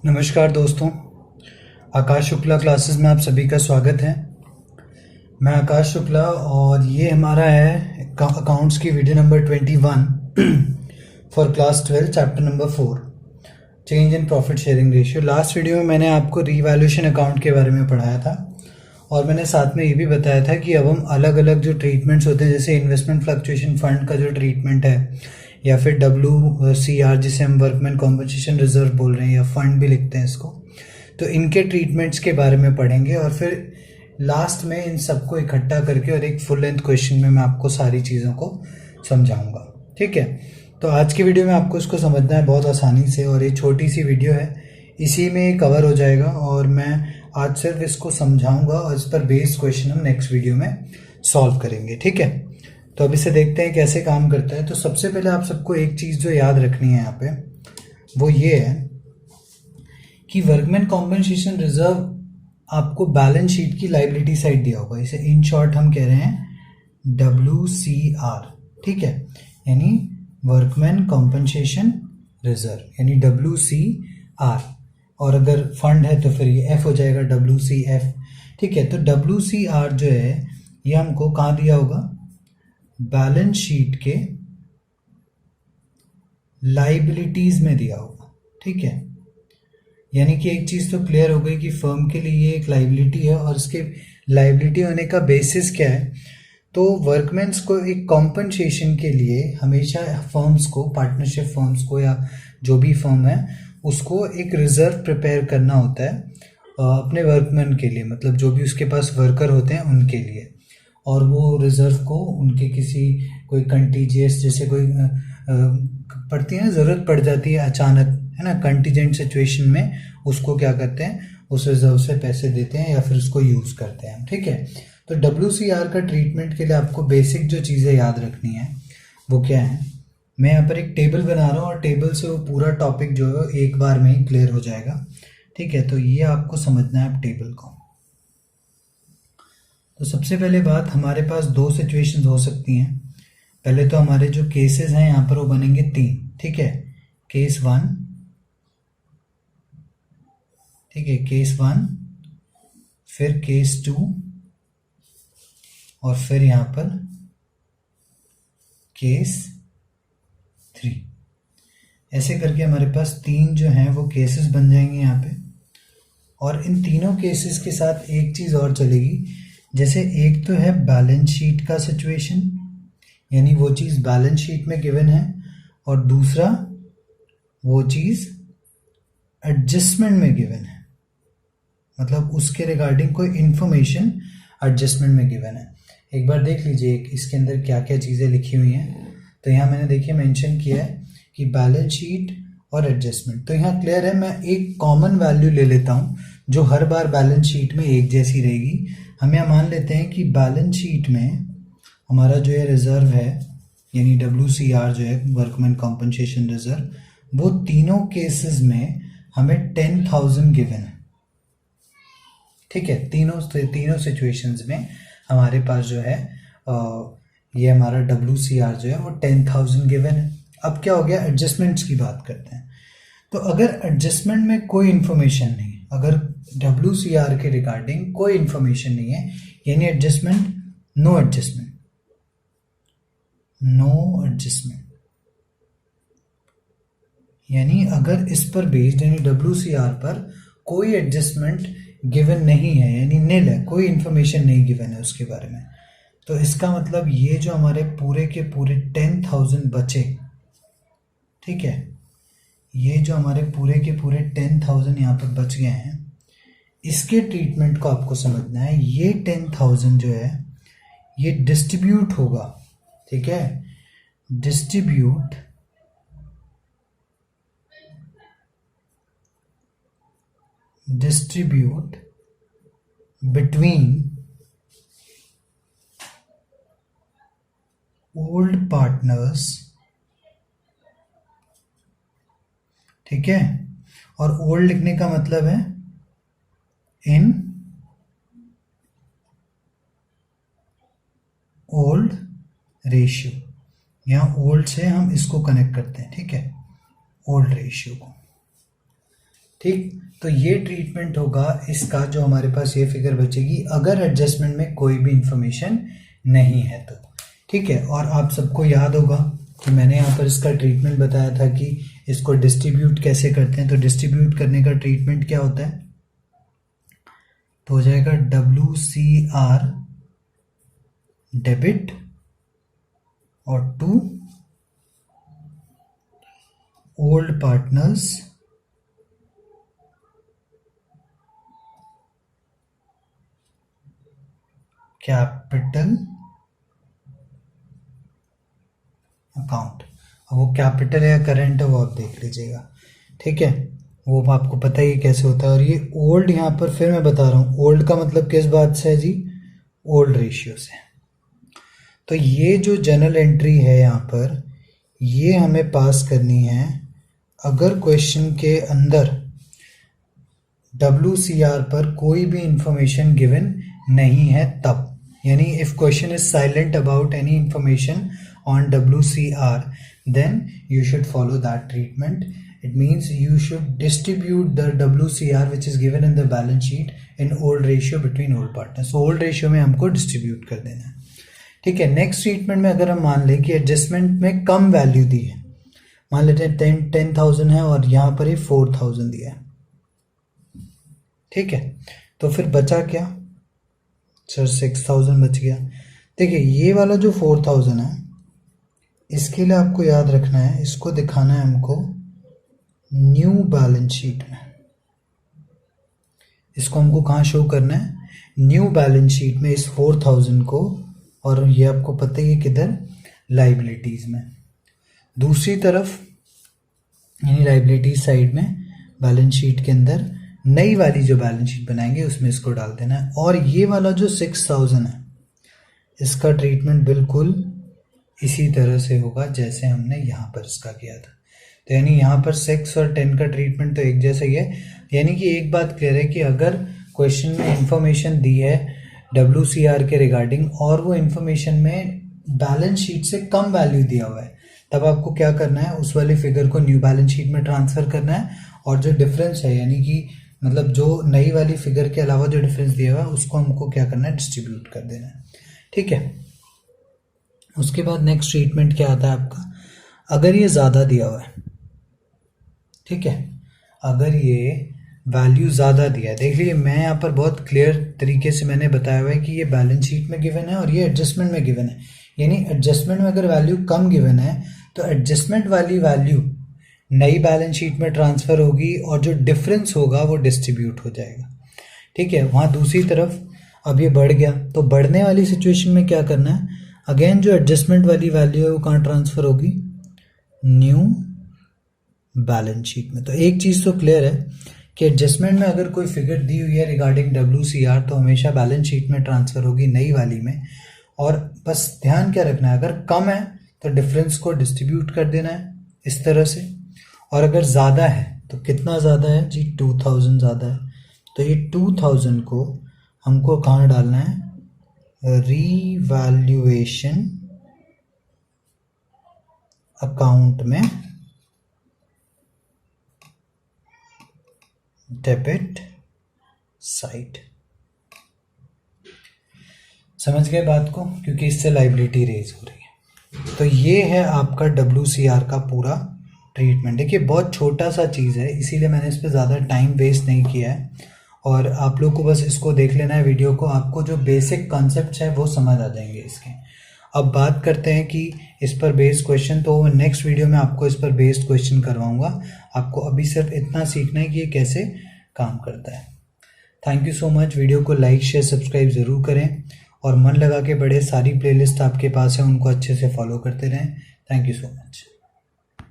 नमस्कार दोस्तों, आकाश शुक्ला क्लासेस में आप सभी का स्वागत है। मैं आकाश शुक्ला और ये हमारा है अकाउंट्स की video number 21 for class 12 chapter number 4 change in profit sharing ratio. Last video में मैंने आपको रीवैल्यूएशन अकाउंट के बारे में पढ़ाया था और मैंने साथ में ये भी बताया था कि अब हम अलग अलग जो ट्रीटमेंट्स होते हैं, जैसे इन्वेस्टमेंट फ्लक्चुएशन फंड का जो ट्रीटमेंट है या फिर WCR जिसे हम वर्कमैन कॉम्पनसेशन रिजर्व बोल रहे हैं या फंड भी लिखते हैं इसको, तो इनके ट्रीटमेंट्स के बारे में पढ़ेंगे और फिर लास्ट में इन सबको इकट्ठा करके और एक फुल लेंथ क्वेश्चन में मैं आपको सारी चीज़ों को समझाऊंगा। ठीक है, तो आज की वीडियो में आपको इसको समझना है बहुत आसानी से और ये छोटी सी वीडियो है, इसी में कवर हो जाएगा और मैं आज सिर्फ इसको समझाऊंगा और इस पर बेस्ड क्वेश्चन हम नेक्स्ट वीडियो में सॉल्व करेंगे। ठीक है, तो अब इसे देखते हैं कैसे काम करता है। तो सबसे पहले आप सबको एक चीज़ जो याद रखनी है यहाँ पे, वो ये है कि वर्कमैन कॉम्पनसेशन रिजर्व आपको बैलेंस शीट की लायबिलिटी साइड दिया होगा, इसे इन शॉर्ट हम कह रहे हैं WCR। ठीक है, यानी वर्कमैन कॉम्पनसेशन रिजर्व यानी WCR, और अगर फंड है तो फिर ये F हो जाएगा WCF। ठीक है, तो WCR जो है ये हमको कहाँ दिया होगा, बैलेंस शीट के लाइबिलिटीज में दिया होगा। ठीक है, यानी कि एक चीज तो क्लियर हो गई कि फर्म के लिए ये एक लाइबिलिटी है और इसके लाइबिलिटी होने का बेसिस क्या है। तो वर्कमैन्स को एक कॉम्पनसेशन के लिए हमेशा फर्म्स को, पार्टनरशिप फर्म्स को या जो भी फर्म है उसको एक रिजर्व प्रिपेयर करना होता है अपने वर्कमैन के लिए, मतलब जो भी उसके पास वर्कर होते हैं उनके लिए। और वो रिजर्व को उनके किसी कोई कंटीजियस, जैसे कोई पड़ती है ना, ज़रूरत पड़ जाती है अचानक, है ना, कंटीजेंट सिचुएशन में उसको क्या करते हैं, उस रिजर्व से पैसे देते हैं या फिर उसको यूज़ करते हैं। ठीक है, तो WCR का ट्रीटमेंट के लिए आपको बेसिक जो चीज़ें याद रखनी है वो क्या है, मैं यहाँ पर एक टेबल बना रहा हूँ और टेबल से वो पूरा टॉपिक जो है एक बार में ही क्लियर हो जाएगा। ठीक है, तो ये आपको समझना है अब टेबल को। तो सबसे पहले बात, हमारे पास दो सिचुएशंस हो सकती हैं। पहले तो हमारे जो केसेस हैं यहाँ पर वो बनेंगे 3। ठीक है, केस 1, ठीक है, केस 1, फिर केस 2 और फिर यहाँ पर केस 3। ऐसे करके हमारे पास 3 जो हैं वो केसेस बन जाएंगे यहाँ पे। और इन तीनों केसेस के साथ एक चीज़ और चलेगी, जैसे एक तो है बैलेंस शीट का सिचुएशन, यानी वो चीज़ बैलेंस शीट में गिवन है, और दूसरा वो चीज़ एडजस्टमेंट में गिवन है, मतलब उसके रिगार्डिंग कोई इंफॉर्मेशन एडजस्टमेंट में गिवन है। एक बार देख लीजिए इसके अंदर क्या क्या चीज़ें लिखी हुई हैं। तो यहाँ मैंने देखिए मेंशन किया है कि बैलेंस शीट और एडजस्टमेंट। तो यहाँ क्लियर है, मैं एक कॉमन वैल्यू ले लेता हूँ जो हर बार बैलेंस शीट में एक जैसी रहेगी। हम यहाँ मान लेते हैं कि बैलेंस शीट में हमारा जो है रिजर्व है, यानी WCR जो है वर्कमैन कॉम्पनसेशन रिजर्व, वो तीनों केसेस में हमें 10,000 गिवन है। ठीक है, तीनों सिचुएशंस में हमारे पास जो है ये हमारा WCR जो है वो 10,000 गिवन है। अब क्या हो गया, एडजस्टमेंट्स की बात करते हैं। तो अगर एडजस्टमेंट में कोई इन्फॉर्मेशन नहीं, अगर WCR के रिगार्डिंग कोई इन्फॉर्मेशन नहीं है, यानी adjustment, no adjustment, no adjustment, यानी अगर इस पर बेस्ड यानी WCR पर कोई एडजस्टमेंट गिवन नहीं है, यानी नील है, कोई इन्फॉर्मेशन नहीं गिवन है उसके बारे में, तो इसका मतलब ये जो हमारे पूरे के पूरे 10,000 बचे, ठीक है, ये जो हमारे पूरे के पूरे 10,000 यहाँ पर बच गए हैं, इसके ट्रीटमेंट को आपको समझना है। ये 10,000 जो है ये डिस्ट्रीब्यूट होगा। ठीक है, डिस्ट्रीब्यूट बिटवीन ओल्ड पार्टनर्स। ठीक है, और ओल्ड लिखने का मतलब है इन ओल्ड रेशियो, यहाँ ओल्ड से हम इसको कनेक्ट करते हैं। ठीक है, ओल्ड रेशियो को। ठीक, तो ये ट्रीटमेंट होगा इसका, जो हमारे पास ये फिगर बचेगी अगर एडजस्टमेंट में कोई भी इंफॉर्मेशन नहीं है तो। ठीक है, और आप सबको याद होगा कि मैंने यहाँ पर इसका ट्रीटमेंट बताया था कि इसको डिस्ट्रीब्यूट कैसे करते हैं। तो डिस्ट्रीब्यूट करने का ट्रीटमेंट क्या होता है, तो हो जाएगा WCR डेबिट और to old partners capital account. अब वो कैपिटल या करंट है वो आप देख लीजिएगा। ठीक है, वो आपको पता ही कैसे होता है। और ये ओल्ड यहाँ पर फिर मैं बता रहा हूँ, ओल्ड का मतलब किस बात से है जी, ओल्ड रेशियो से। तो ये जो जनरल एंट्री है यहाँ पर, ये हमें पास करनी है अगर क्वेश्चन के अंदर WCR पर कोई भी इंफॉर्मेशन गिवन नहीं है तब, यानी if question is silent about any information on WCR, then you should follow that treatment. It means you should distribute the WCR which is given in the balance sheet in old ratio between old partners. So old ratio में हमको distribute कर देना है। ठीक है, next treatment में अगर हम मान लें कि एडजस्टमेंट में कम वैल्यू दी है, मान लेते हैं 10,000 है और यहाँ पर ही 4,000 दिया है। ठीक है, तो फिर बचा क्या सर, 6,000 बच गया। देखिए ये वाला जो 4,000 है, इसके लिए आपको याद रखना है, इसको दिखाना है हमको न्यू बैलेंस शीट में। इसको हमको कहाँ शो करना है, न्यू बैलेंस शीट में, इस 4,000 को। और ये आपको पता ही है किधर, लाइबिलिटीज में। दूसरी तरफ यानी लाइबिलिटीज साइड में बैलेंस शीट के अंदर नई वाली जो बैलेंस शीट बनाएंगे उसमें इसको डाल देना है। और ये वाला जो 6,000 है, इसका ट्रीटमेंट बिल्कुल इसी तरह से होगा जैसे हमने यहाँ पर इसका किया था। तो यानी यहाँ पर 6 और 10 का ट्रीटमेंट तो एक जैसा ही है। यानी कि एक बात क्लियर है कि अगर क्वेश्चन में इंफॉर्मेशन दी है WCR के रिगार्डिंग और वो इंफॉर्मेशन में बैलेंस शीट से कम वैल्यू दिया हुआ है, तब आपको क्या करना है, उस वाली फिगर को न्यू बैलेंस शीट में ट्रांसफर करना है। और जो डिफरेंस है, यानी कि मतलब जो नई वाली फिगर के अलावा जो डिफरेंस दिया हुआ है, उसको हमको क्या करना है, डिस्ट्रीब्यूट कर देना है। ठीक है, उसके बाद नेक्स्ट ट्रीटमेंट क्या आता है आपका, अगर ये ज़्यादा दिया हुआ है। ठीक है, अगर ये वैल्यू ज़्यादा दिया है, देख लीजिए मैं यहाँ पर बहुत क्लियर तरीके से मैंने बताया हुआ है कि ये बैलेंस शीट में गिवन है और ये एडजस्टमेंट में गिवन है। यानी एडजस्टमेंट में अगर वैल्यू कम गिवन है तो एडजस्टमेंट वाली वैल्यू नई बैलेंस शीट में ट्रांसफ़र होगी और जो डिफरेंस होगा वो डिस्ट्रीब्यूट हो जाएगा। ठीक है, वहाँ दूसरी तरफ अब ये बढ़ गया, तो बढ़ने वाली सिचुएशन में क्या करना है, अगेन जो एडजस्टमेंट वाली वैल्यू है वो कहाँ ट्रांसफ़र होगी, न्यू बैलेंस शीट में। तो एक चीज़ तो क्लियर है कि एडजस्टमेंट में अगर कोई फिगर दी हुई है रिगार्डिंग WCR तो हमेशा बैलेंस शीट में ट्रांसफ़र होगी नई वाली में। और बस ध्यान क्या रखना है, अगर कम है तो डिफरेंस को डिस्ट्रीब्यूट कर देना है इस तरह से, और अगर ज़्यादा है तो कितना ज़्यादा है जी, 2,000 ज़्यादा है, तो ये 2,000 को हमको कहाँ डालना है, रीवैल्यूएशन अकाउंट में, डेबिट साइड। समझ गए बात को, क्योंकि इससे लाइबिलिटी रेज हो रही है। तो ये है आपका WCR का पूरा ट्रीटमेंट। देखिए बहुत छोटा सा चीज़ है, इसीलिए मैंने इस पर ज़्यादा टाइम वेस्ट नहीं किया है, और आप लोग को बस इसको देख लेना है वीडियो को, आपको जो बेसिक कॉन्सेप्ट्स हैं वो समझ आ जाएंगे इसके। अब बात करते हैं कि इस पर बेस्ड क्वेश्चन, तो नेक्स्ट वीडियो में आपको इस पर बेस्ड क्वेश्चन करवाऊंगा। आपको अभी सिर्फ इतना सीखना है कि ये कैसे काम करता है। Thank you so much. Video को लाइक शेयर सब्सक्राइब ज़रूर करें, और मन लगा के बड़े सारी प्लेलिस्ट आपके पास है उनको अच्छे से फॉलो करते रहें। Thank you so much.